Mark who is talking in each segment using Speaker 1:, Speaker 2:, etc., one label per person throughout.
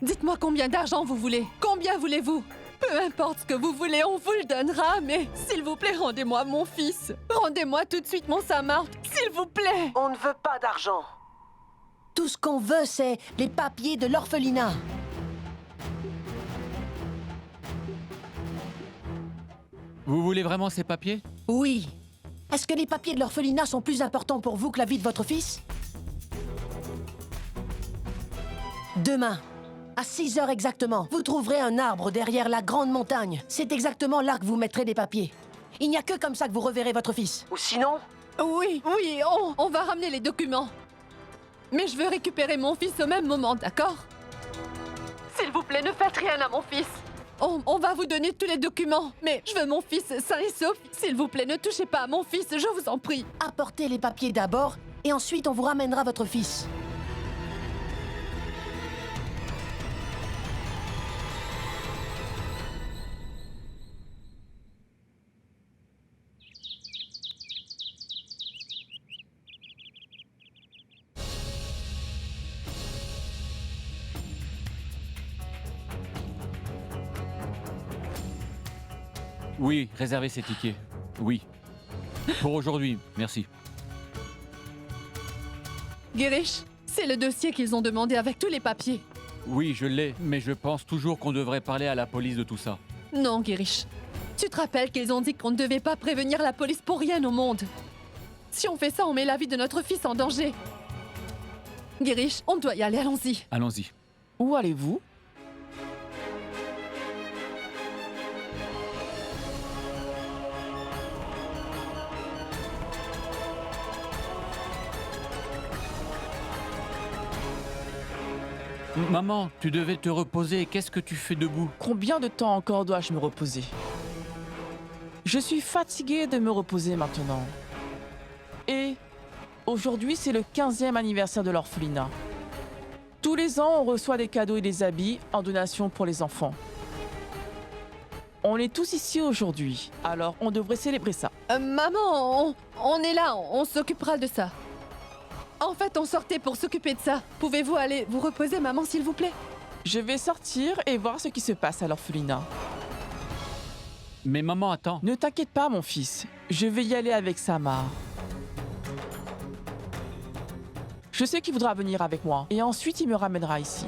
Speaker 1: Dites-moi combien d'argent vous voulez. Combien voulez-vous? Peu importe ce que vous voulez, on vous le donnera, mais s'il vous plaît, rendez-moi mon fils. Rendez-moi tout de suite mon Samart, s'il vous plaît.
Speaker 2: On ne veut pas d'argent.
Speaker 3: Tout ce qu'on veut, c'est les papiers de l'orphelinat.
Speaker 4: Vous voulez vraiment ces papiers?
Speaker 3: Oui. Est-ce que les papiers de l'orphelinat sont plus importants pour vous que la vie de votre fils? Demain, à 6 heures exactement, vous trouverez un arbre derrière la grande montagne. C'est exactement là que vous mettrez les papiers. Il n'y a que comme ça que vous reverrez votre fils.
Speaker 2: Ou sinon,
Speaker 1: Oui, on va ramener les documents. Mais je veux récupérer mon fils au même moment, d'accord? S'il vous plaît, ne faites rien à mon fils. On va vous donner tous les documents, mais je veux mon fils sain et sauf. S'il vous plaît, ne touchez pas à mon fils, je vous en prie.
Speaker 3: Apportez les papiers d'abord, et ensuite on vous ramènera votre fils.
Speaker 4: Oui, réservez ces tickets. Oui. Pour aujourd'hui, merci.
Speaker 1: Girish, c'est le dossier qu'ils ont demandé avec tous les papiers.
Speaker 4: Oui, je l'ai, mais je pense toujours qu'on devrait parler à la police de tout ça.
Speaker 1: Non, Girish. Tu te rappelles qu'ils ont dit qu'on ne devait pas prévenir la police pour rien au monde. Si on fait ça, on met la vie de notre fils en danger. Girish, on doit y aller, allons-y.
Speaker 4: Allons-y.
Speaker 5: Où allez-vous?
Speaker 4: Maman, tu devais te reposer. Qu'est-ce que tu fais debout?
Speaker 5: Combien de temps encore dois-je me reposer? Je suis fatiguée de me reposer maintenant. Et aujourd'hui, c'est le 15e anniversaire de l'orphelinat. Tous les ans, on reçoit des cadeaux et des habits en donation pour les enfants. On est tous ici aujourd'hui, alors on devrait célébrer ça.
Speaker 1: Maman, on est là, on s'occupera de ça. En fait, on sortait pour s'occuper de ça. Pouvez-vous aller vous reposer, maman, s'il vous plaît?
Speaker 5: Je vais sortir et voir ce qui se passe à l'orphelinat.
Speaker 4: Mais maman, attends.
Speaker 5: Ne t'inquiète pas, mon fils. Je vais y aller avec Samar. Je sais qu'il voudra venir avec moi. Et ensuite, il me ramènera ici.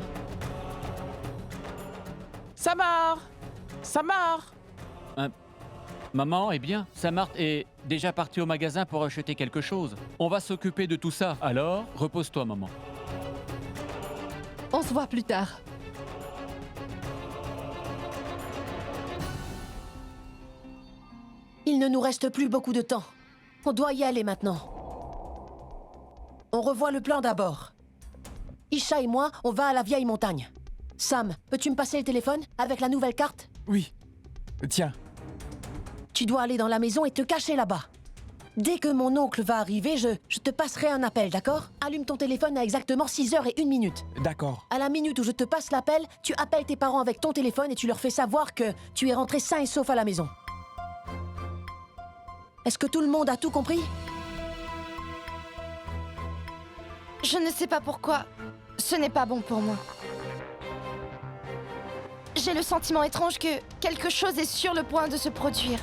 Speaker 5: Samar! Samar!
Speaker 4: Maman, eh bien, Samart est déjà parti au magasin pour acheter quelque chose. On va s'occuper de tout ça. Alors, repose-toi, maman.
Speaker 1: On se voit plus tard.
Speaker 3: Il ne nous reste plus beaucoup de temps. On doit y aller maintenant. On revoit le plan d'abord. Isha et moi, on va à la vieille montagne. Sam, peux-tu me passer le téléphone avec la nouvelle carte?
Speaker 6: Oui. Tiens.
Speaker 3: Tu dois aller dans la maison et te cacher là-bas. Dès que mon oncle va arriver, je te passerai un appel, d'accord? Allume ton téléphone à exactement 6h01.
Speaker 6: D'accord.
Speaker 3: À la minute où je te passe l'appel, tu appelles tes parents avec ton téléphone et tu leur fais savoir que tu es rentré sain et sauf à la maison. Est-ce que tout le monde a tout compris?
Speaker 7: Je ne sais pas pourquoi. Ce n'est pas bon pour moi. J'ai le sentiment étrange que quelque chose est sur le point de se produire.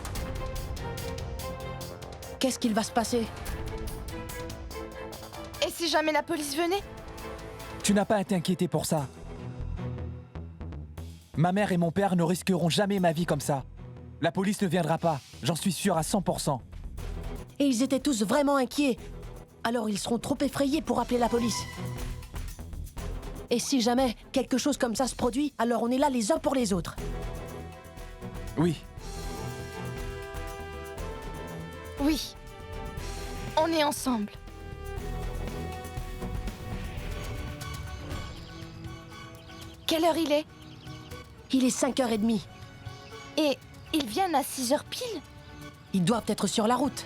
Speaker 3: Qu'est-ce qu'il va se passer?
Speaker 7: Et si jamais la police venait?
Speaker 6: Tu n'as pas à t'inquiéter pour ça. Ma mère et mon père ne risqueront jamais ma vie comme ça. La police ne viendra pas, j'en suis sûr à 100%.
Speaker 3: Et ils étaient tous vraiment inquiets. Alors ils seront trop effrayés pour appeler la police. Et si jamais quelque chose comme ça se produit, alors on est là les uns pour les autres.
Speaker 6: Oui.
Speaker 7: Oui. On est ensemble. Quelle heure il est?
Speaker 3: Il est 5h30.
Speaker 7: Et ils viennent à 6h pile?
Speaker 3: Ils doivent être sur la route.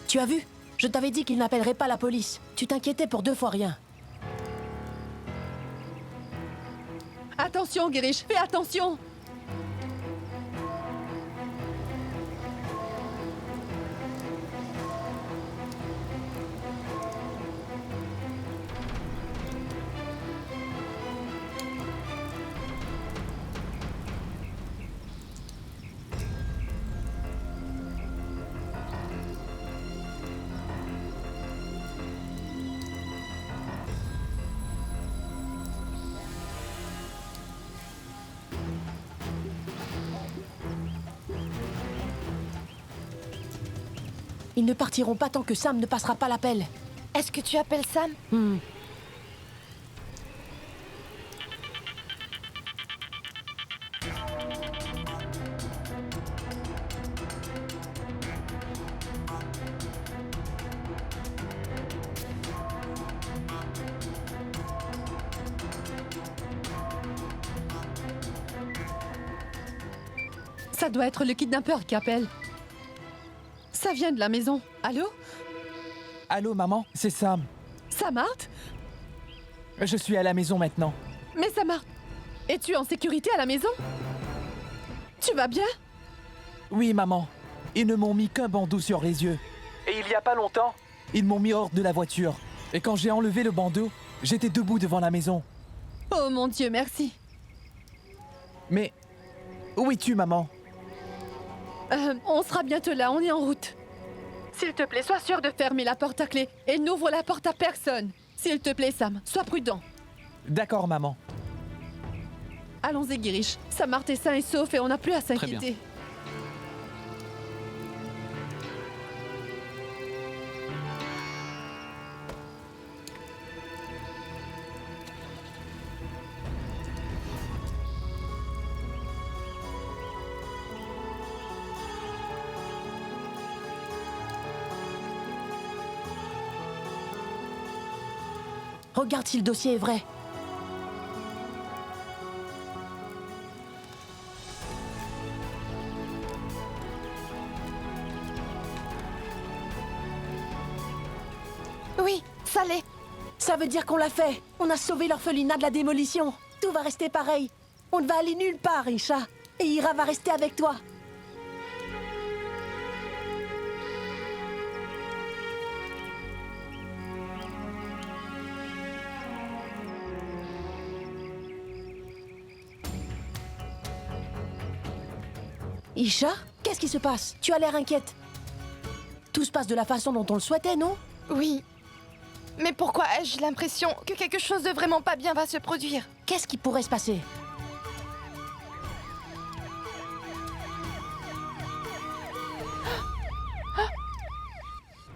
Speaker 3: Tu as vu? Je t'avais dit qu'il n'appellerait pas la police. Tu t'inquiétais pour 2 fois rien.
Speaker 1: Attention, Girish, fais attention.
Speaker 3: Ils ne partiront pas tant que Sam ne passera pas l'appel.
Speaker 7: Est-ce que tu appelles Sam?
Speaker 1: Ça doit être le kidnappeur qui appelle. Ça vient de la maison. Allô?
Speaker 6: Allô, maman, c'est Sam.
Speaker 1: Samart?
Speaker 6: Je suis à la maison maintenant.
Speaker 1: Mais Samart, es-tu en sécurité à la maison? Tu vas bien?
Speaker 6: Oui, maman. Ils ne m'ont mis qu'un bandeau sur les yeux. Et il y a pas longtemps, ils m'ont mis hors de la voiture. Et quand j'ai enlevé le bandeau, j'étais debout devant la maison.
Speaker 1: Oh mon Dieu, merci.
Speaker 6: Mais où es-tu, maman?
Speaker 1: On sera bientôt là, on est en route. S'il te plaît, sois sûr de fermer la porte à clé et n'ouvre la porte à personne. S'il te plaît, Sam, sois prudent.
Speaker 6: D'accord, maman.
Speaker 1: Allons-y, Girish. Samart est sain et sauf et on n'a plus à
Speaker 4: bien.
Speaker 1: s'inquiéter.
Speaker 3: Regarde si le dossier est vrai.
Speaker 7: Oui, ça l'est.
Speaker 3: Ça veut dire qu'on l'a fait. On a sauvé l'orphelinat de la démolition. Tout va rester pareil. On ne va aller nulle part, Isha. Et Ira va rester avec toi. Isha, qu'est-ce qui se passe? Tu as l'air inquiète. Tout se passe de la façon dont on le souhaitait, non?
Speaker 7: Oui. Mais pourquoi ai-je l'impression que quelque chose de vraiment pas bien va se produire?
Speaker 3: Qu'est-ce qui pourrait se passer?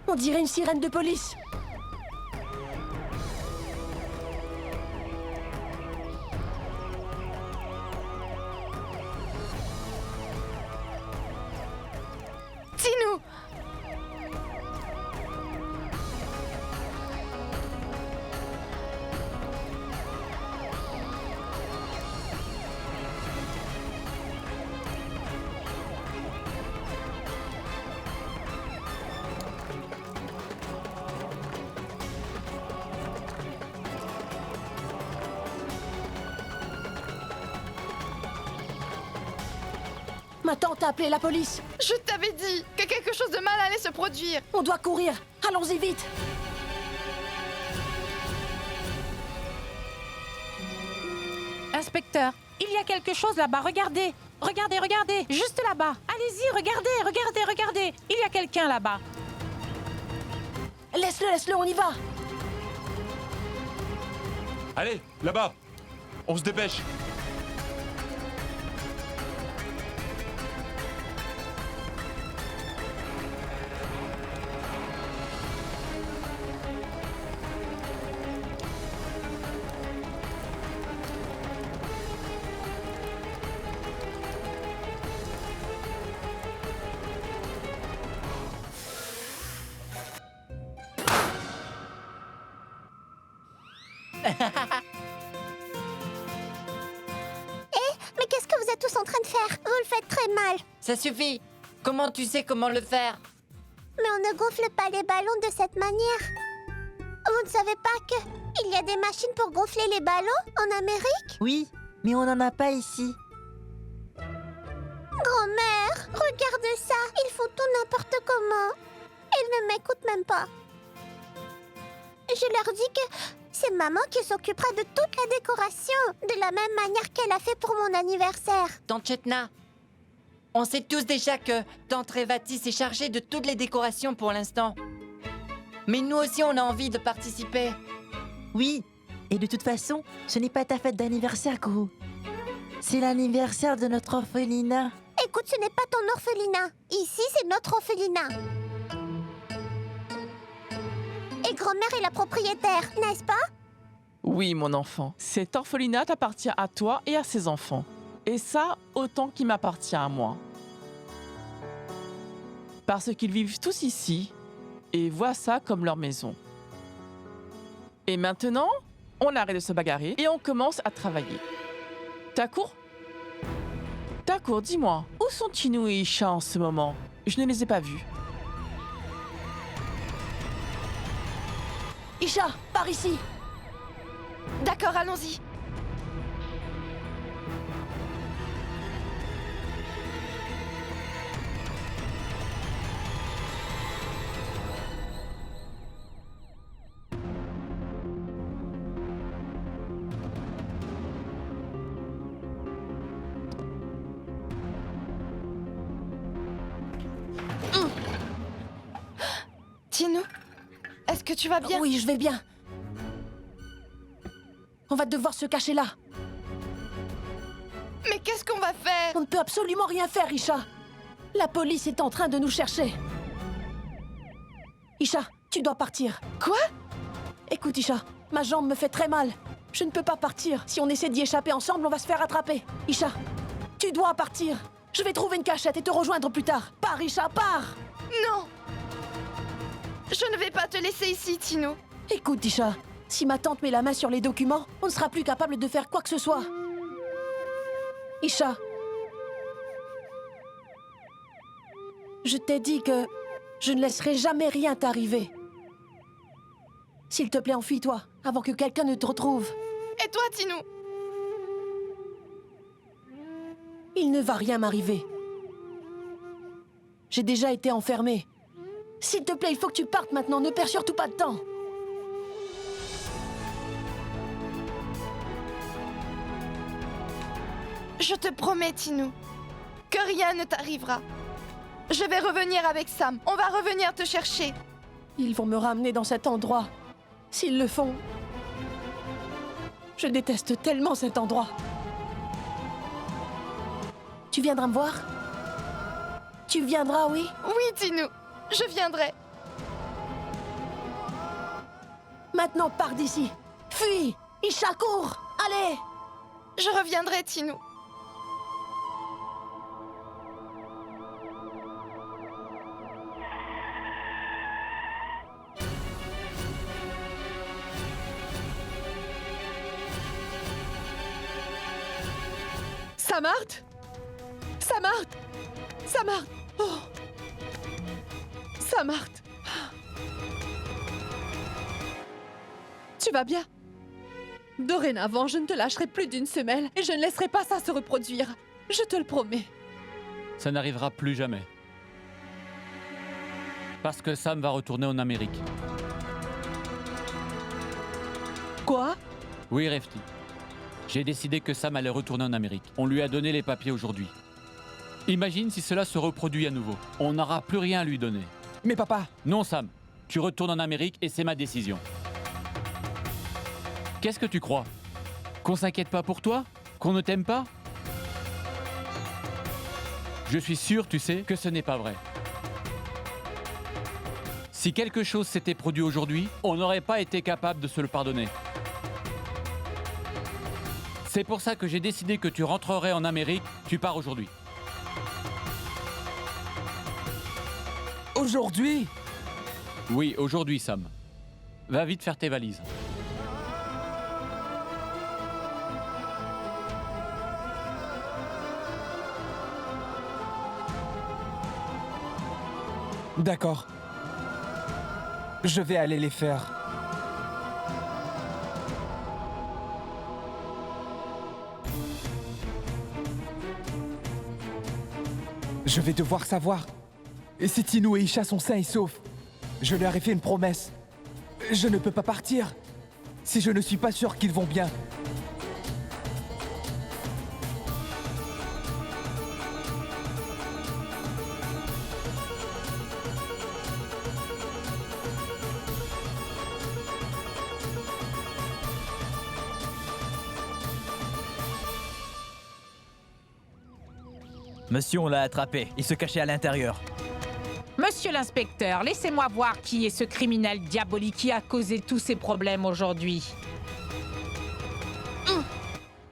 Speaker 3: On dirait une sirène de police.
Speaker 7: Dis-nous!
Speaker 3: Ma tante a appelé la police.
Speaker 7: Je t'avais dit que quelque chose de mal allait se produire.
Speaker 3: On doit courir. Allons-y vite.
Speaker 2: Inspecteur, il y a quelque chose là-bas, regardez. Regardez, regardez, juste là-bas. Allez-y, regardez, regardez, regardez. Il y a quelqu'un là-bas.
Speaker 3: Laisse-le, on y va.
Speaker 8: Allez, là-bas. On se dépêche.
Speaker 9: Mais qu'est-ce que vous êtes tous en train de faire? Vous le faites très mal.
Speaker 10: Ça suffit. Comment tu sais comment le faire?
Speaker 9: Mais on ne gonfle pas les ballons de cette manière. Vous ne savez pas que il y a des machines pour gonfler les ballons en Amérique?
Speaker 10: Oui, mais on n'en a pas ici.
Speaker 9: Grand-mère, regarde ça. Ils font tout n'importe comment. Ils ne m'écoutent même pas. Je leur dis que c'est maman qui s'occupera de toute la décoration, de la même manière qu'elle a fait pour mon anniversaire.
Speaker 10: Tante Chetna, on sait tous déjà que Tante Revati s'est chargée de toutes les décorations pour l'instant. Mais nous aussi, on a envie de participer. Oui, et de toute façon, ce n'est pas ta fête d'anniversaire, Gru. C'est l'anniversaire de notre orphelinat.
Speaker 9: Écoute, ce n'est pas ton orphelinat. Ici, c'est notre orphelinat. Et grand-mère est la propriétaire, n'est-ce pas?
Speaker 5: Oui, mon enfant. Cet orphelinat appartient à toi et à ses enfants. Et ça, autant qu'il m'appartient à moi. Parce qu'ils vivent tous ici et voient ça comme leur maison. Et maintenant, on arrête de se bagarrer et on commence à travailler. Takour, dis-moi, où sont Tinou et Isha en ce moment? Je ne les ai pas vus.
Speaker 3: Isha, par ici.
Speaker 7: D'accord, allons-y. Tinou, est-ce que tu vas bien?
Speaker 3: Oui, je vais bien. On va devoir se cacher là.
Speaker 7: Mais qu'est-ce qu'on va faire?
Speaker 3: On ne peut absolument rien faire, Isha. La police est en train de nous chercher. Isha, tu dois partir.
Speaker 7: Quoi?
Speaker 3: Écoute, Isha, ma jambe me fait très mal. Je ne peux pas partir. Si on essaie d'y échapper ensemble, on va se faire attraper. Isha, tu dois partir. Je vais trouver une cachette et te rejoindre plus tard. Pars, Isha, pars!
Speaker 7: Non! Je ne vais pas te laisser ici, Tinou.
Speaker 3: Écoute, Isha, si ma tante met la main sur les documents, on ne sera plus capable de faire quoi que ce soit. Isha, je t'ai dit que je ne laisserai jamais rien t'arriver. S'il te plaît, enfuis-toi, avant que quelqu'un ne te retrouve.
Speaker 7: Et toi, Tinou?
Speaker 3: Il ne va rien m'arriver. J'ai déjà été enfermée. S'il te plaît, il faut que tu partes maintenant, ne perds surtout pas de temps.
Speaker 7: Je te promets, Tinou, que rien ne t'arrivera. Je vais revenir avec Sam. On va revenir te chercher.
Speaker 3: Ils vont me ramener dans cet endroit. S'ils le font... Je déteste tellement cet endroit. Tu viendras me voir? Tu viendras, oui?
Speaker 7: Oui, Tinou, je viendrai.
Speaker 3: Maintenant, pars d'ici. Fuis! Isha, cours! Allez!
Speaker 7: Je reviendrai, Tinou.
Speaker 1: Samart? Samart? Samart? Oh! Samart? Tu vas bien? Dorénavant, je ne te lâcherai plus d'une semelle et je ne laisserai pas ça se reproduire. Je te le promets.
Speaker 4: Ça n'arrivera plus jamais. Parce que Sam va retourner en Amérique.
Speaker 1: Quoi?
Speaker 4: Oui, Refti. J'ai décidé que Sam allait retourner en Amérique. On lui a donné les papiers aujourd'hui. Imagine si cela se reproduit à nouveau. On n'aura plus rien à lui donner.
Speaker 6: Mais papa,
Speaker 4: Non, Sam. Tu retournes en Amérique et c'est ma décision. Qu'est-ce que tu crois? Qu'on s'inquiète pas pour toi? Qu'on ne t'aime pas? Je suis sûr, tu sais, que ce n'est pas vrai. Si quelque chose s'était produit aujourd'hui, on n'aurait pas été capable de se le pardonner. C'est pour ça que j'ai décidé que tu rentrerais en Amérique. Tu pars aujourd'hui.
Speaker 6: aujourd'hui?
Speaker 4: Oui, aujourd'hui, Sam. Va vite faire tes valises.
Speaker 6: D'accord. Je vais aller les faire. Je vais devoir savoir. Et si Tinou et Isha sont sains et saufs? Je leur ai fait une promesse. Je ne peux pas partir si je ne suis pas sûr qu'ils vont bien.
Speaker 11: Monsieur, on l'a attrapé. Il se cachait à l'intérieur.
Speaker 2: Monsieur l'inspecteur, laissez-moi voir qui est ce criminel diabolique qui a causé tous ces problèmes aujourd'hui.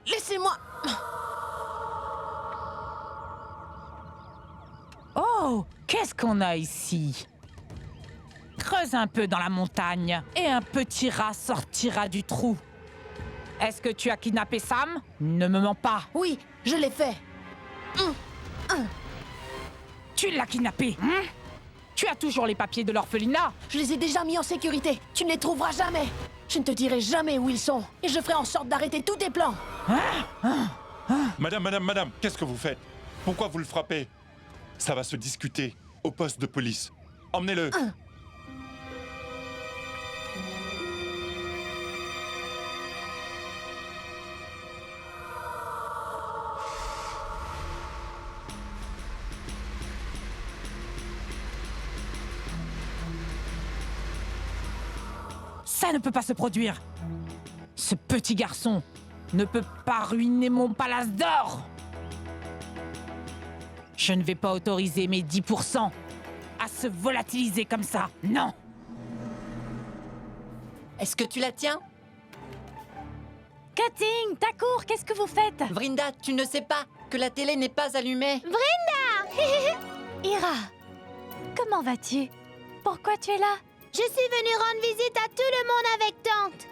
Speaker 3: Laissez-moi.
Speaker 2: Oh, qu'est-ce qu'on a ici? Creuse un peu dans la montagne et un petit rat sortira du trou. Est-ce que tu as kidnappé Sam? Ne me mens pas.
Speaker 3: Oui, je l'ai fait.
Speaker 2: Tu l'as kidnappé, hein? Tu as toujours les papiers de l'orphelinat?
Speaker 3: Je les ai déjà mis en sécurité. Tu ne les trouveras jamais. Je ne te dirai jamais où ils sont. Et je ferai en sorte d'arrêter tous tes plans.
Speaker 8: Madame, qu'est-ce que vous faites? Pourquoi vous le frappez? Ça va se discuter au poste de police. Emmenez-le.
Speaker 2: Ça ne peut pas se produire. Ce petit garçon ne peut pas ruiner mon palace d'or. Je ne vais pas autoriser mes 10% à se volatiliser comme ça. Non.
Speaker 10: Est-ce que tu la tiens?
Speaker 12: Cutting, Takour, qu'est-ce que vous faites?
Speaker 10: Vrinda, tu ne sais pas que la télé n'est pas allumée?
Speaker 12: Ira, comment vas-tu? Pourquoi tu es là?
Speaker 9: Je suis venue rendre visite à tout le monde avec tante.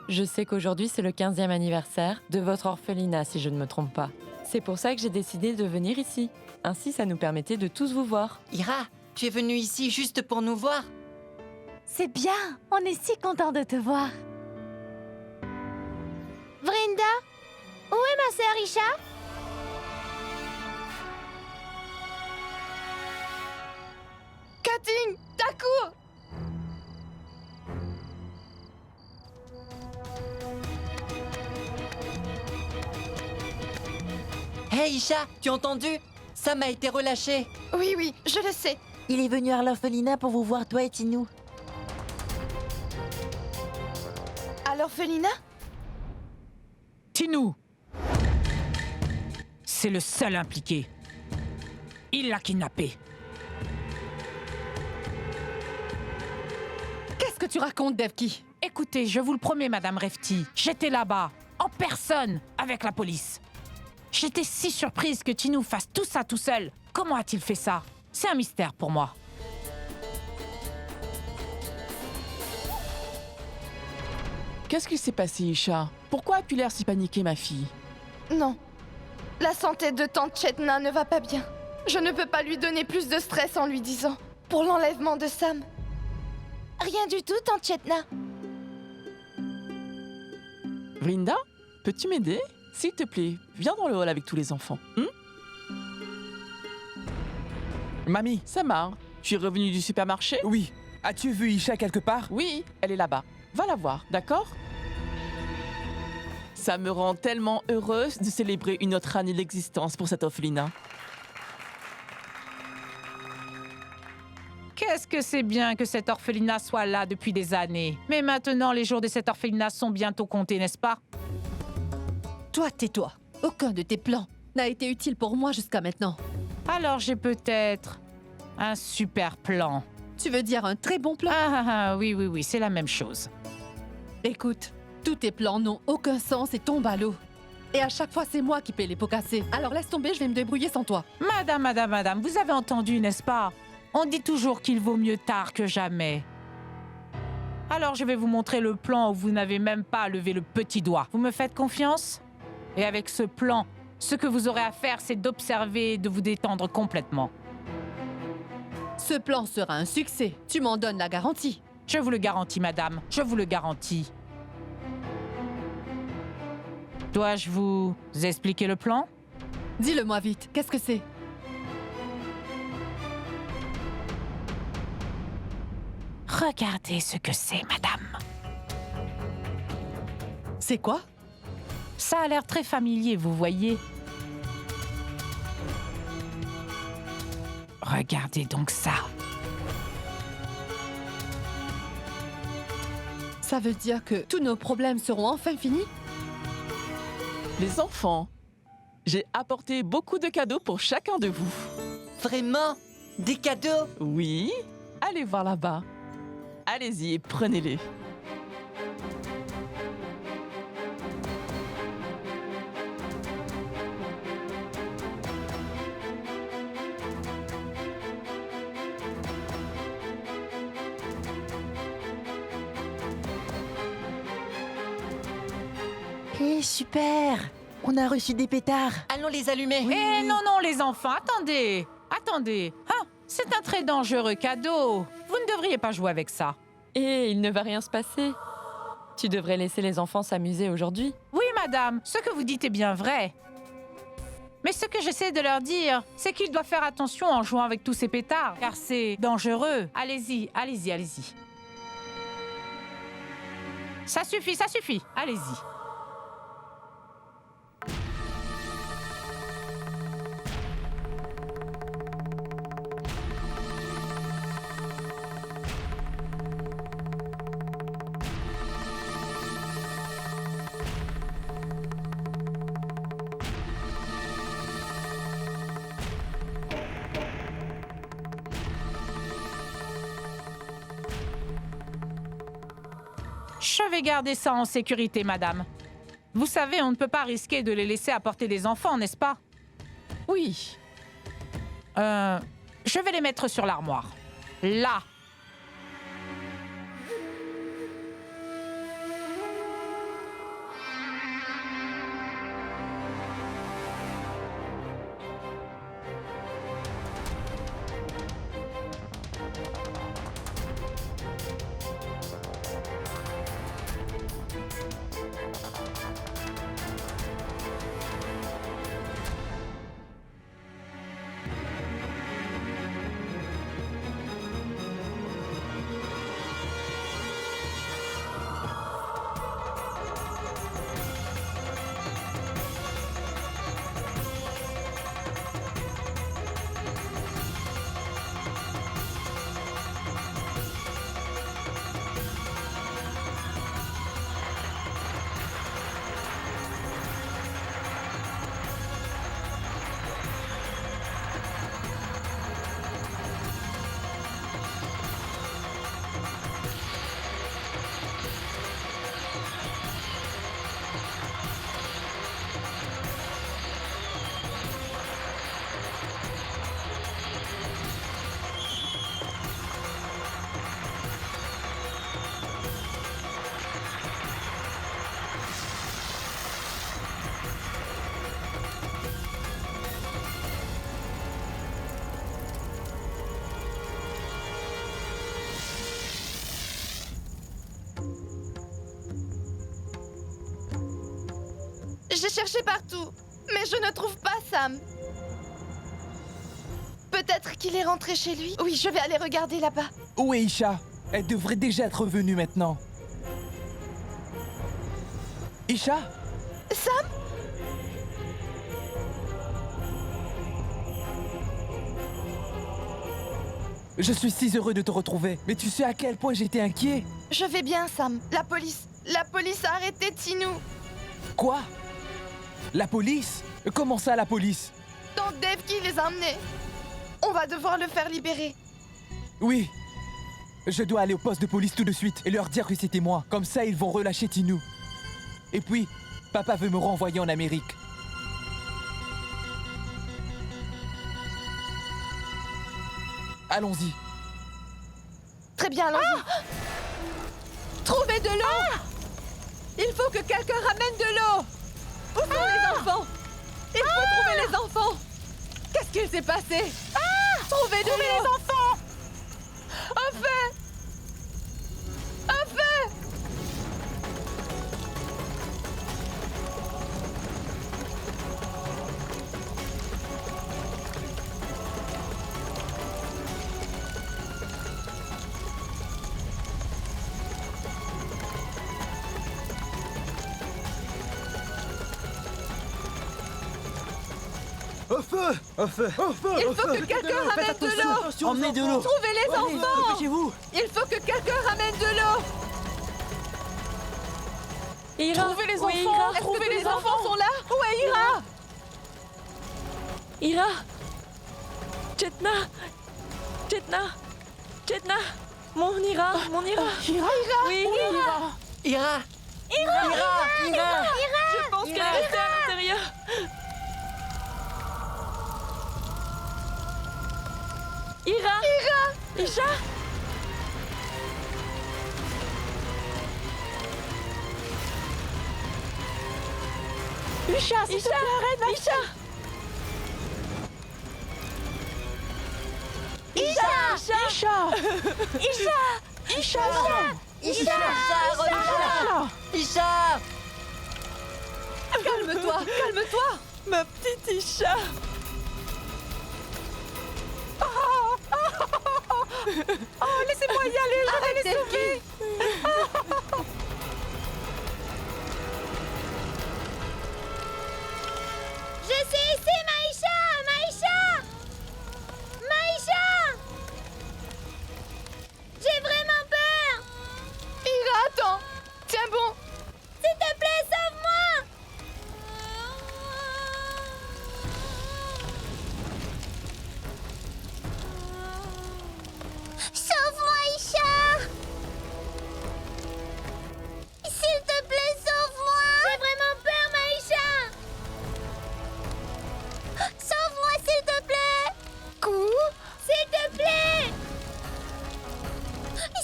Speaker 13: Je sais qu'aujourd'hui, c'est le 15e anniversaire de votre orphelinat, si je ne me trompe pas. C'est pour ça que j'ai décidé de venir ici. Ainsi, ça nous permettait de tous vous voir.
Speaker 10: Ira, tu es venue ici juste pour nous voir?
Speaker 12: C'est bien, on est si contents de te voir.
Speaker 9: Vrinda, où est ma sœur Isha?
Speaker 7: Cutting, Takour.
Speaker 10: Hey Isha, tu as entendu? Sam a été relâché.
Speaker 7: Oui, je le sais.
Speaker 10: Il est venu à l'orphelinat pour vous voir, toi et Tinou.
Speaker 7: À l'orphelinat?
Speaker 2: Tinou, c'est le seul impliqué. Il l'a kidnappé.
Speaker 1: Qu'est-ce que tu racontes, Devki?
Speaker 2: Écoutez, je vous le promets, Madame Refti, j'étais là-bas, en personne, avec la police. J'étais si surprise que Tinou fasse tout ça tout seul. Comment a-t-il fait ça? C'est un mystère pour moi.
Speaker 5: Qu'est-ce qui s'est passé, Isha? Pourquoi as-tu l'air si paniquée, ma fille?
Speaker 7: Non. La santé de tante Chetna ne va pas bien. Je ne peux pas lui donner plus de stress en lui disant pour l'enlèvement de Sam.
Speaker 9: Rien du tout, tante Chetna.
Speaker 5: Vrinda, peux-tu m'aider? S'il te plaît, viens dans le hall avec tous les enfants.
Speaker 6: Mamie.
Speaker 5: Samar, tu es revenue du supermarché?
Speaker 6: Oui. As-tu vu Isha quelque part?
Speaker 5: Oui, elle est là-bas. Va la voir, d'accord? Ça me rend tellement heureuse de célébrer une autre année d'existence pour cette orphelinat.
Speaker 2: Qu'est-ce que c'est bien que cet orphelinat soit là depuis des années. Mais maintenant, les jours de cet orphelinat sont bientôt comptés, n'est-ce pas?
Speaker 1: Toi, tais-toi. Aucun de tes plans n'a été utile pour moi jusqu'à maintenant.
Speaker 2: Alors j'ai peut-être un super plan.
Speaker 1: Tu veux dire un très bon plan?
Speaker 2: Oui, c'est la même chose.
Speaker 1: Écoute, tous tes plans n'ont aucun sens et tombent à l'eau. Et à chaque fois, c'est moi qui paie les pots cassés. Alors laisse tomber, je vais me débrouiller sans toi.
Speaker 2: Madame, vous avez entendu, n'est-ce pas? On dit toujours qu'il vaut mieux tard que jamais. Alors je vais vous montrer le plan où vous n'avez même pas levé le petit doigt. Vous me faites confiance? Et avec ce plan, ce que vous aurez à faire, c'est d'observer et de vous détendre complètement.
Speaker 1: Ce plan sera un succès. Tu m'en donnes la garantie.
Speaker 2: Je vous le garantis, madame. Je vous le garantis. Dois-je vous expliquer le plan?
Speaker 1: Dis-le-moi vite. Qu'est-ce que c'est?
Speaker 2: Regardez ce que c'est, madame.
Speaker 1: C'est quoi?
Speaker 2: Ça a l'air très familier, vous voyez. Regardez donc ça.
Speaker 1: Ça veut dire que tous nos problèmes seront enfin finis?
Speaker 5: Les enfants, j'ai apporté beaucoup de cadeaux pour chacun de vous.
Speaker 10: Vraiment? Des cadeaux?
Speaker 5: Oui, allez voir là-bas. Allez-y et prenez-les.
Speaker 10: Hé, super! On a reçu des pétards. Allons les allumer.
Speaker 2: Eh non, non, les enfants, attendez. Attendez. Hein, c'est un très dangereux cadeau. Vous ne devriez pas jouer avec ça.
Speaker 13: Et il ne va rien se passer. Tu devrais laisser les enfants s'amuser aujourd'hui.
Speaker 2: Oui, madame, ce que vous dites est bien vrai. Mais ce que j'essaie de leur dire, c'est qu'ils doivent faire attention en jouant avec tous ces pétards, car c'est dangereux. Allez-y, allez-y, allez-y. Ça suffit, allez-y. Je vais garder ça en sécurité, madame. Vous savez, on ne peut pas risquer de les laisser à portée des enfants, n'est-ce pas?
Speaker 1: Oui.
Speaker 2: Je vais les mettre sur l'armoire. Là.
Speaker 7: J'ai cherché partout, mais je ne trouve pas Sam. Peut-être qu'il est rentré chez lui. Oui, je vais aller regarder là-bas.
Speaker 6: Où est Isha? Elle devrait déjà être revenue maintenant. Isha?
Speaker 7: Sam?
Speaker 6: Je suis si heureux de te retrouver, mais tu sais à quel point j'étais inquiet?
Speaker 7: Je vais bien, Sam. La police a arrêté Tinou.
Speaker 6: Quoi? La police? Comment ça, la police?
Speaker 7: Ton Dave qui les a emmenés. On va devoir le faire libérer.
Speaker 6: Oui. Je dois aller au poste de police tout de suite et leur dire que c'était moi. Comme ça, ils vont relâcher Tinou. Et puis, papa veut me renvoyer en Amérique. Allons-y.
Speaker 7: Très bien, allons-y.
Speaker 1: Trouvez de l'eau! Il faut que quelqu'un ramène de l'eau! Où sont les enfants? Il faut trouver les enfants! Qu'est-ce qu'il s'est passé? Trouvez de l'eau!
Speaker 2: Les enfants!
Speaker 7: feu! Un feu!
Speaker 14: Au feu! Au feu! Au feu!
Speaker 1: Il faut que quelqu'un ramène de l'eau!
Speaker 14: Emmenez de l'eau!
Speaker 1: Trouvez les enfants!
Speaker 14: Dépêchez-vous!
Speaker 1: Il faut que quelqu'un ramène de l'eau!
Speaker 13: Ira,
Speaker 5: Trouvez les
Speaker 13: où est
Speaker 5: enfants!
Speaker 13: Ira?
Speaker 1: Est-ce que
Speaker 5: Trouvez
Speaker 1: tous
Speaker 5: les
Speaker 1: les enfants
Speaker 5: enfants!
Speaker 1: sont là? Où est Ira?
Speaker 13: Ira! Chetna! Chetna! Chetna! Mon Ira! Mon Ira!
Speaker 5: Ira!
Speaker 13: Oui,
Speaker 5: Oui,
Speaker 10: Ira
Speaker 5: Ira!
Speaker 13: je pense qu'elle est restée à l'intérieur. Ira! Isha!
Speaker 5: Isha, s'il te plaît, arrête!
Speaker 13: Isha!
Speaker 5: Isha!
Speaker 10: Isha
Speaker 5: Isha! Isha!
Speaker 10: Isha
Speaker 1: Calme-toi, calme-toi!
Speaker 13: Ma petite Isha!
Speaker 1: Oh, laissez-moi y aller, je vais les sauver!
Speaker 9: Je suis ici, Maïcha! Maïcha! Maïcha! J'ai vraiment peur!
Speaker 7: Ira, attends! Tiens bon!
Speaker 9: S'il te plaît, sauve-moi! Sauve-moi, Isha! S'il te plaît, sauve-moi! J'ai vraiment peur, Maïcha! Sauve-moi, s'il te plaît! S'il te plaît!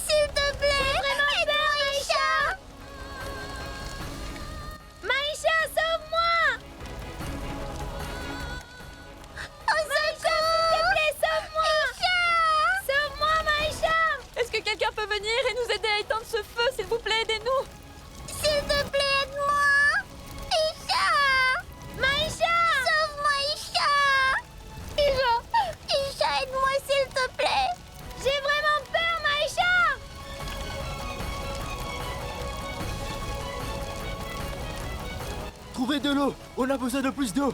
Speaker 9: S'il te plaît! J'ai vraiment peur, Maïcha! Maïcha, sauve-moi! Au secours! S'il te plaît, sauve-moi! Sauve-moi, Maïcha!
Speaker 13: Est-ce que quelqu'un peut venir et nous aider à éteindre ce feu? S'il vous plaît, aidez-nous!
Speaker 9: S'il te plaît, aide-moi! Isha! Maïcha! Sauve-moi, Isha! Isha, aide-moi, s'il te plaît! J'ai vraiment peur, Maïcha!
Speaker 14: Trouvez de l'eau! On a besoin de plus d'eau!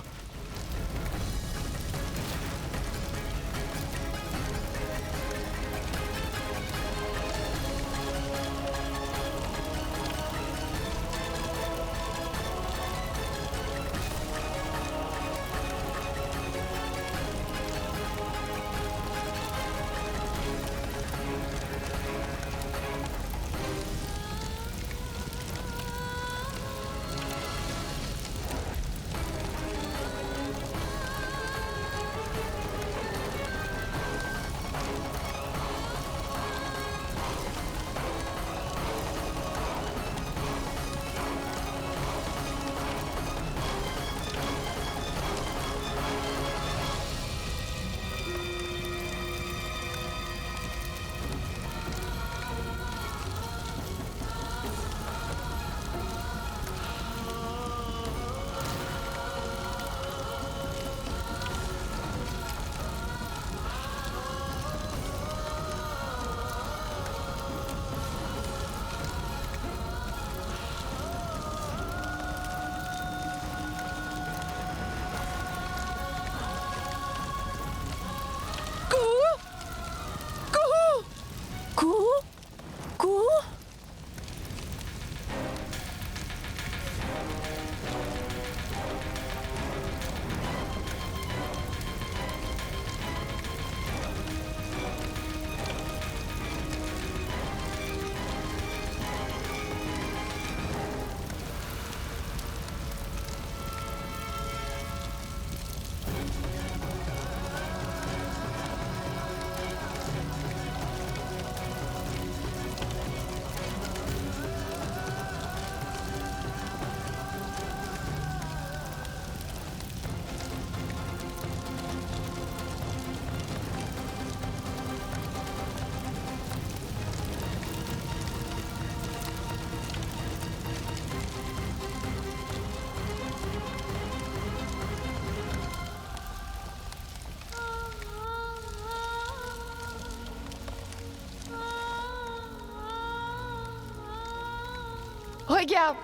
Speaker 7: Regarde.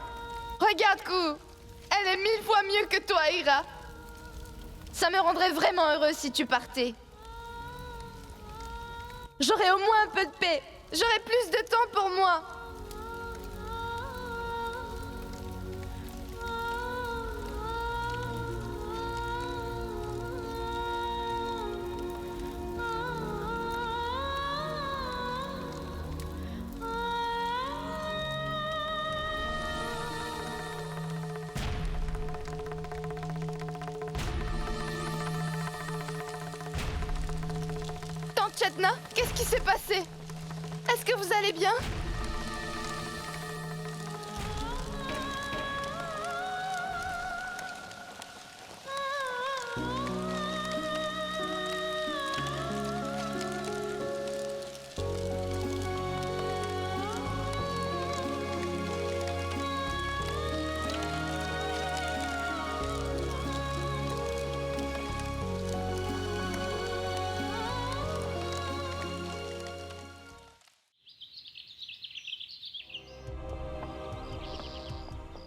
Speaker 7: Regarde, Kou. Elle est 1000 fois mieux que toi, Ira. Ça me rendrait vraiment heureuse si tu partais. J'aurais au moins un peu de paix. J'aurais plus de temps pour moi. Tante Chetna, qu'est-ce qui s'est passé? Est-ce que vous allez bien?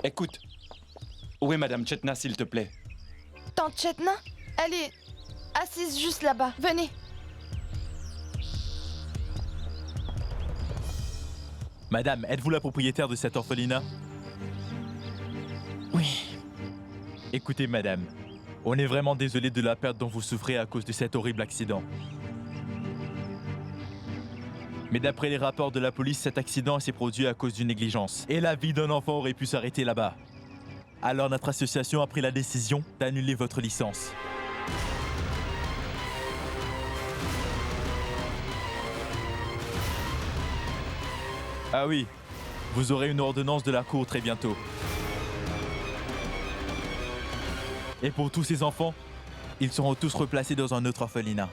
Speaker 8: Écoute, où est Madame Chetna, s'il te plaît?
Speaker 7: Tante Chetna, elle est assise juste là-bas. Venez.
Speaker 11: Madame, êtes-vous la propriétaire de cet orphelinat?
Speaker 5: Oui.
Speaker 11: Écoutez, madame, on est vraiment désolé de la perte dont vous souffrez à cause de cet horrible accident. Mais d'après les rapports de la police, cet accident s'est produit à cause d'une négligence. Et la vie d'un enfant aurait pu s'arrêter là-bas. Alors notre association a pris la décision d'annuler votre licence. Ah oui, vous aurez une ordonnance de la cour très bientôt. Et pour tous ces enfants, ils seront tous replacés dans un autre orphelinat.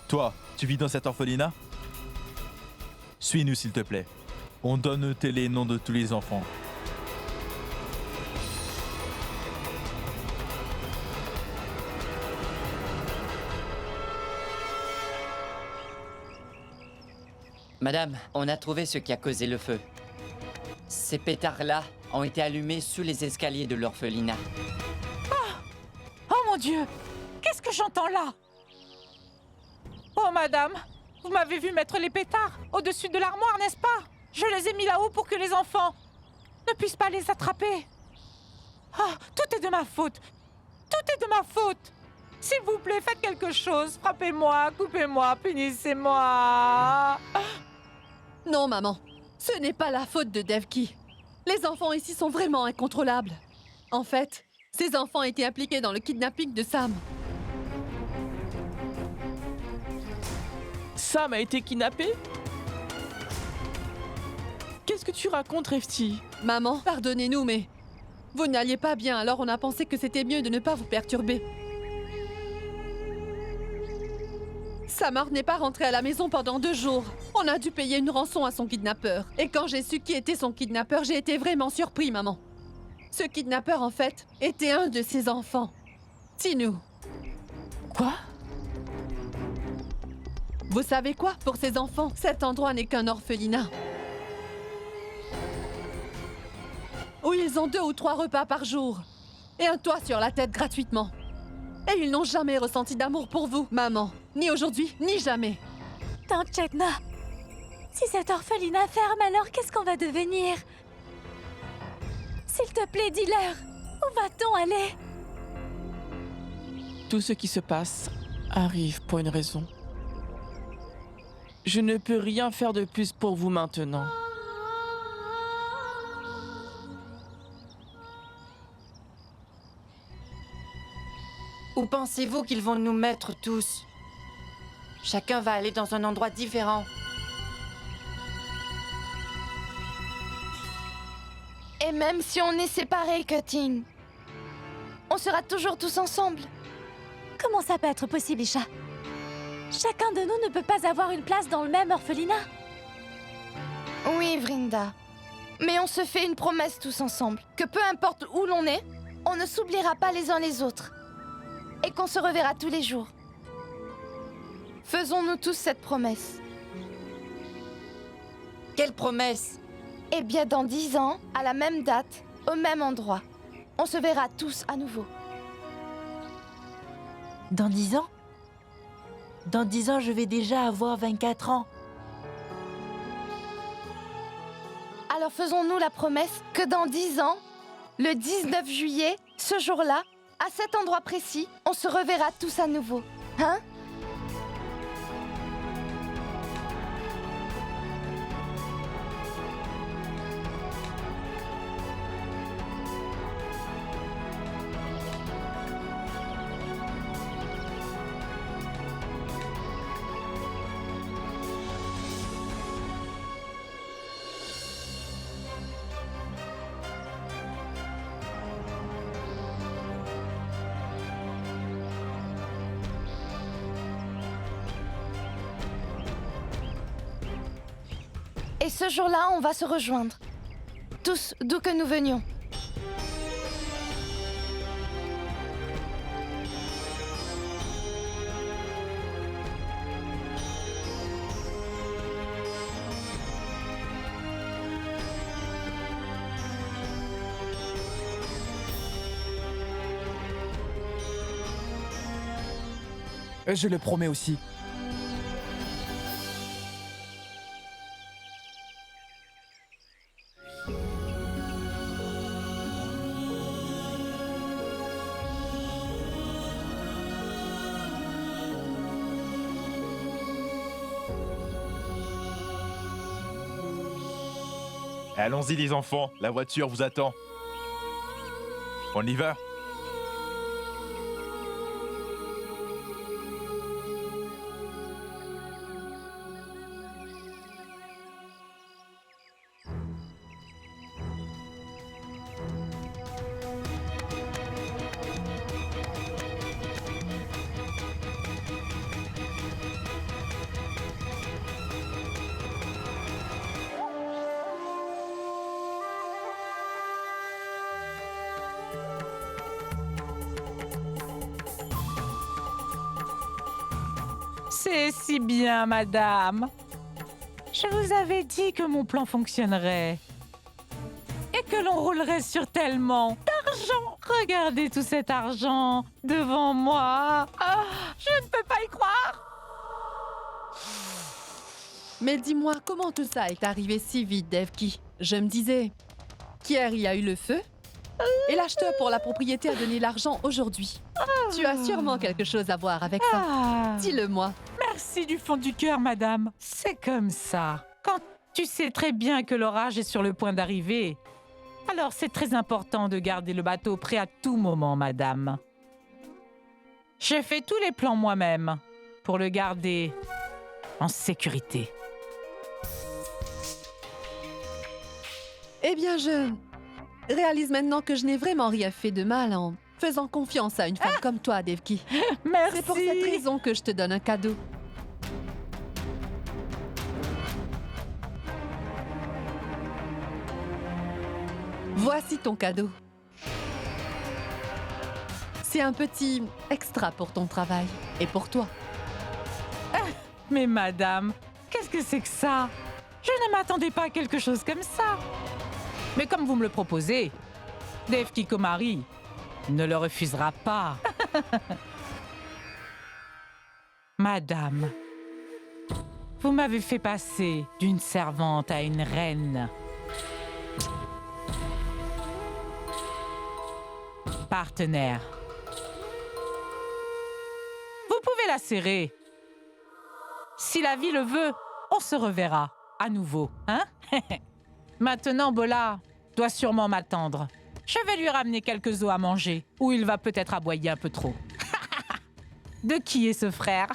Speaker 11: Toi, tu vis dans cet orphelinat? Suis-nous s'il te plaît. On donne les noms de tous les enfants.
Speaker 10: Madame, on a trouvé ce qui a causé le feu. Ces pétards-là ont été allumés sous les escaliers de l'orphelinat.
Speaker 2: Oh mon Dieu! Qu'est-ce que j'entends là? Oh madame, vous m'avez vu mettre les pétards au-dessus de l'armoire, n'est-ce pas? Je les ai mis là-haut pour que les enfants ne puissent pas les attraper. Ah, tout est de ma faute. Tout est de ma faute. S'il vous plaît, faites quelque chose. Frappez-moi, coupez-moi, punissez-moi.
Speaker 1: Non, maman. Ce n'est pas la faute de Devki. Les enfants ici sont vraiment incontrôlables. En fait, ces enfants étaient impliqués dans le kidnapping de Sam.
Speaker 5: Sam a été kidnappé? Qu'est-ce que tu racontes, Refti?
Speaker 1: Maman, pardonnez-nous, mais vous n'alliez pas bien, alors on a pensé que c'était mieux de ne pas vous perturber. Samar n'est pas rentré à la maison pendant 2 jours. On a dû payer une rançon à son kidnappeur. Et quand j'ai su qui était son kidnappeur, j'ai été vraiment surpris, maman. Ce kidnappeur, en fait, était un de ses enfants. Tinou.
Speaker 5: Quoi?
Speaker 1: Vous savez quoi? Pour ces enfants, cet endroit n'est qu'un orphelinat. Où ils ont 2 ou 3 repas par jour. Et un toit sur la tête gratuitement. Et ils n'ont jamais ressenti d'amour pour vous, maman. Ni aujourd'hui, ni jamais.
Speaker 12: Tante Chetna, si cet orphelinat ferme, alors qu'est-ce qu'on va devenir? S'il te plaît, dis-leur. Où va-t-on aller?
Speaker 5: Tout ce qui se passe arrive pour une raison. Je ne peux rien faire de plus pour vous maintenant.
Speaker 10: Où pensez-vous qu'ils vont nous mettre tous? Chacun va aller dans un endroit différent.
Speaker 7: Et même si on est séparés, Cutting, on sera toujours tous ensemble.
Speaker 12: Comment ça peut être possible, Isha? Chacun de nous ne peut pas avoir une place dans le même orphelinat.
Speaker 7: Oui, Vrinda. Mais on se fait une promesse tous ensemble, que peu importe où l'on est, on ne s'oubliera pas les uns les autres. Et qu'on se reverra tous les jours. Faisons-nous tous cette promesse.
Speaker 10: Quelle promesse?
Speaker 7: Eh bien, dans 10 ans, à la même date, au même endroit, on se verra tous à nouveau.
Speaker 10: Dans 10 ans? Dans 10 ans, je vais déjà avoir 24 ans.
Speaker 7: Alors faisons-nous la promesse que dans 10 ans, le 19 juillet, ce jour-là, à cet endroit précis, on se reverra tous à nouveau. Hein? Et ce jour-là, on va se rejoindre. Tous, d'où que nous venions.
Speaker 6: Je le promets aussi.
Speaker 11: Allons-y les enfants, la voiture vous attend. On y va?
Speaker 2: C'est si bien, madame. Je vous avais dit que mon plan fonctionnerait. Et que l'on roulerait sur tellement d'argent. Regardez tout cet argent devant moi. Ah, je ne peux pas y croire.
Speaker 1: Mais dis-moi, comment tout ça est arrivé si vite, Devki? Je me disais qu'hier il y a eu le feu et l'acheteur pour la propriété a donné l'argent aujourd'hui. Tu as sûrement quelque chose à voir avec ça. Dis-le-moi.
Speaker 2: Merci du fond du cœur, madame. C'est comme ça. Quand tu sais très bien que l'orage est sur le point d'arriver, alors c'est très important de garder le bateau prêt à tout moment, madame. J'ai fait tous les plans moi-même pour le garder en sécurité.
Speaker 1: Eh bien, je réalise maintenant que je n'ai vraiment rien fait de mal en faisant confiance à une femme comme toi, Devki.
Speaker 2: Merci.
Speaker 1: C'est pour cette raison que je te donne un cadeau. Voici ton cadeau. C'est un petit extra pour ton travail et pour toi.
Speaker 2: Mais madame, qu'est-ce que c'est que ça? Je ne m'attendais pas à quelque chose comme ça. Mais comme vous me le proposez, Devki Komari ne le refusera pas. Madame, vous m'avez fait passer d'une servante à une reine. Partenaire. Vous pouvez la serrer. Si la vie le veut, on se reverra à nouveau, hein? Maintenant, Bola doit sûrement m'attendre. Je vais lui ramener quelques os à manger, ou il va peut-être aboyer un peu trop. De qui est ce frère?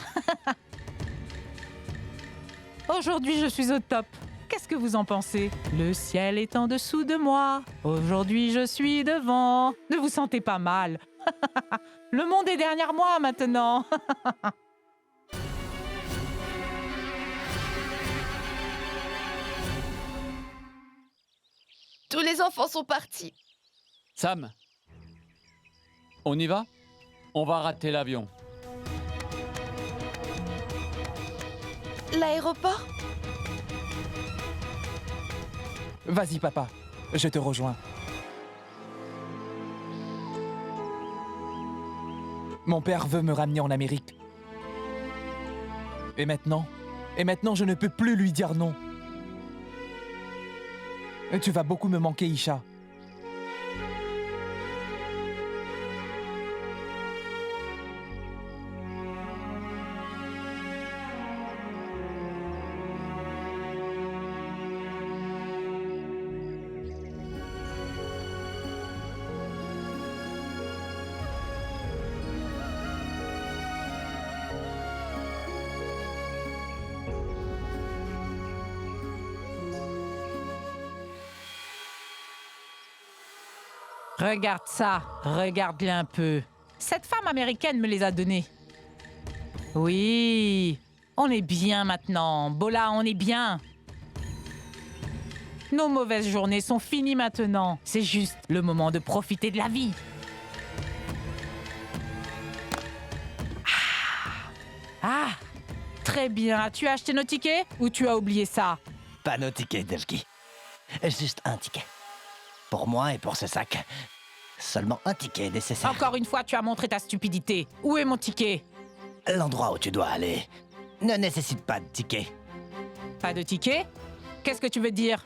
Speaker 2: Aujourd'hui, je suis au top. Qu'est-ce que vous en pensez? Le ciel est en dessous de moi. Aujourd'hui, je suis devant. Ne vous sentez pas mal. Le monde est derrière moi maintenant.
Speaker 7: Tous les enfants sont partis.
Speaker 4: Sam, on y va? On va rater l'avion.
Speaker 7: l'aéroport?
Speaker 6: Vas-y, papa. Je te rejoins. Mon père veut me ramener en Amérique. Et maintenant, je ne peux plus lui dire non. Tu vas beaucoup me manquer, Isha.
Speaker 2: Regarde ça, regarde-les un peu. Cette femme américaine me les a donnés. Oui, on est bien maintenant. Bola, on est bien. Nos mauvaises journées sont finies maintenant. C'est juste le moment de profiter de la vie. Ah, très bien. Tu as acheté nos tickets ou tu as oublié ça?
Speaker 15: Pas nos tickets, Delki. Juste un ticket. Pour moi et pour ce sac. Seulement un ticket nécessaire.
Speaker 2: Encore une fois, tu as montré ta stupidité. Où est mon ticket?
Speaker 15: L'endroit où tu dois aller ne nécessite pas de ticket.
Speaker 2: Pas de ticket? Qu'est-ce que tu veux dire?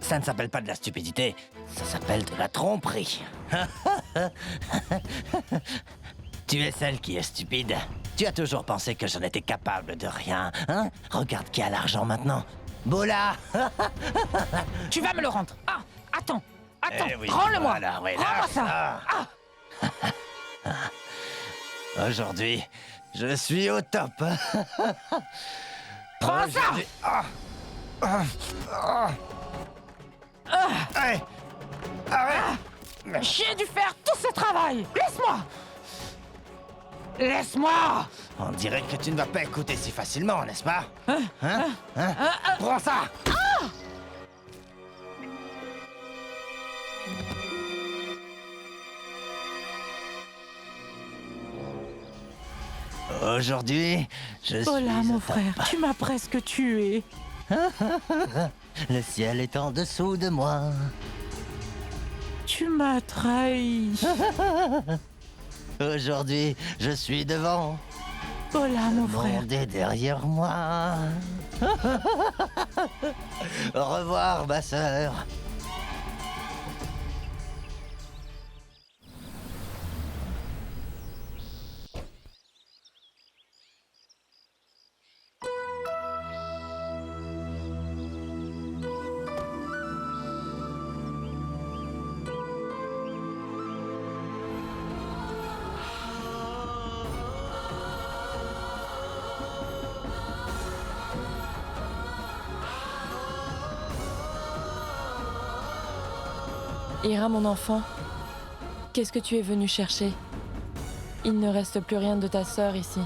Speaker 15: Ça ne s'appelle pas de la stupidité, ça s'appelle de la tromperie. Tu es celle qui est stupide. Tu as toujours pensé que je n'étais capable de rien, hein? Regarde qui a l'argent maintenant. Bola.
Speaker 2: Tu vas me le rendre. Ah, attends,
Speaker 15: oui,
Speaker 2: rends-le-moi.
Speaker 15: Voilà, oui,
Speaker 2: Rends-moi ça.
Speaker 15: Aujourd'hui, je suis au top.
Speaker 2: Prends ça.
Speaker 15: Hey, arrête.
Speaker 2: J'ai dû faire tout ce travail. Laisse-moi. Laisse-moi.
Speaker 15: On dirait que tu ne vas pas écouter si facilement, n'est-ce pas? Prends ça. Aujourd'hui, je suis...
Speaker 2: Oh là, mon frère, tu m'as presque tué.
Speaker 15: Le ciel est en dessous de moi.
Speaker 2: Tu m'as trahi.
Speaker 15: Aujourd'hui, je suis devant.
Speaker 2: Oh là, mon
Speaker 15: Le
Speaker 2: frère.
Speaker 15: monde est derrière moi. Au revoir, ma sœur.
Speaker 13: Ira, mon enfant, qu'est-ce que tu es venu chercher? Il ne reste plus rien de ta sœur ici.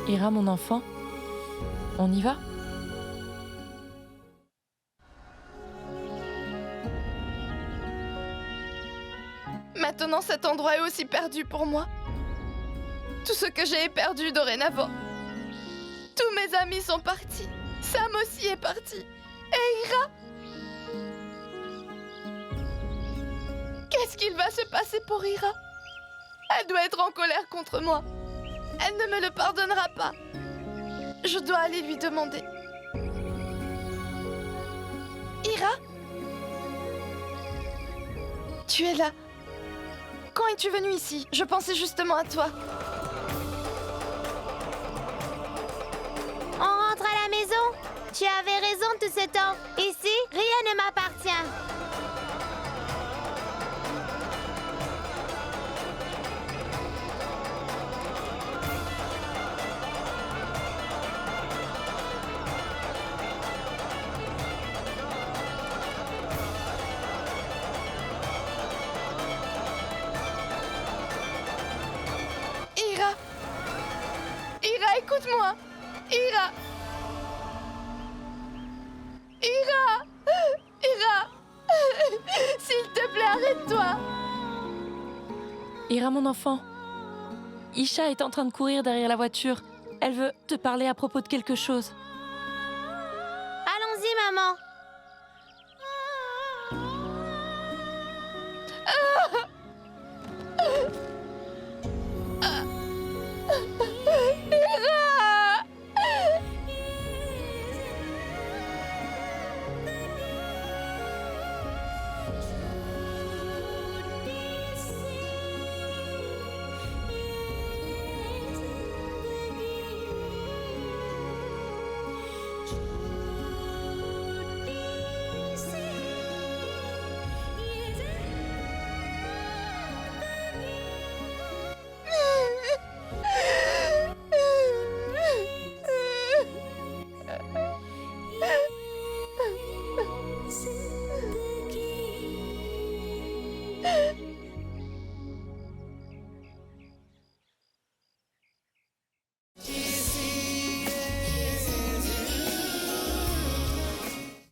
Speaker 13: Ira, mon enfant, on y va?
Speaker 7: Maintenant, cet endroit est aussi perdu pour moi. Tout ce que j'ai est perdu dorénavant. Tous mes amis sont partis. Sam aussi est parti. Et Ira? Qu'est-ce qu'il va se passer pour Ira? Elle doit être en colère contre moi. Elle ne me le pardonnera pas. Je dois aller lui demander. Ira? Tu es là. Quand es-tu venue ici? Je pensais justement à toi.
Speaker 9: On rentre à la maison? Tu avais raison tout ce temps. Ici, rien ne m'appartient.
Speaker 7: Ira! Ira, écoute-moi! Ira! Ira! Ira! S'il te plaît, arrête-toi!
Speaker 13: Ira, mon enfant. Isha est en train de courir derrière la voiture. Elle veut te parler à propos de quelque chose.
Speaker 9: Allons-y, maman.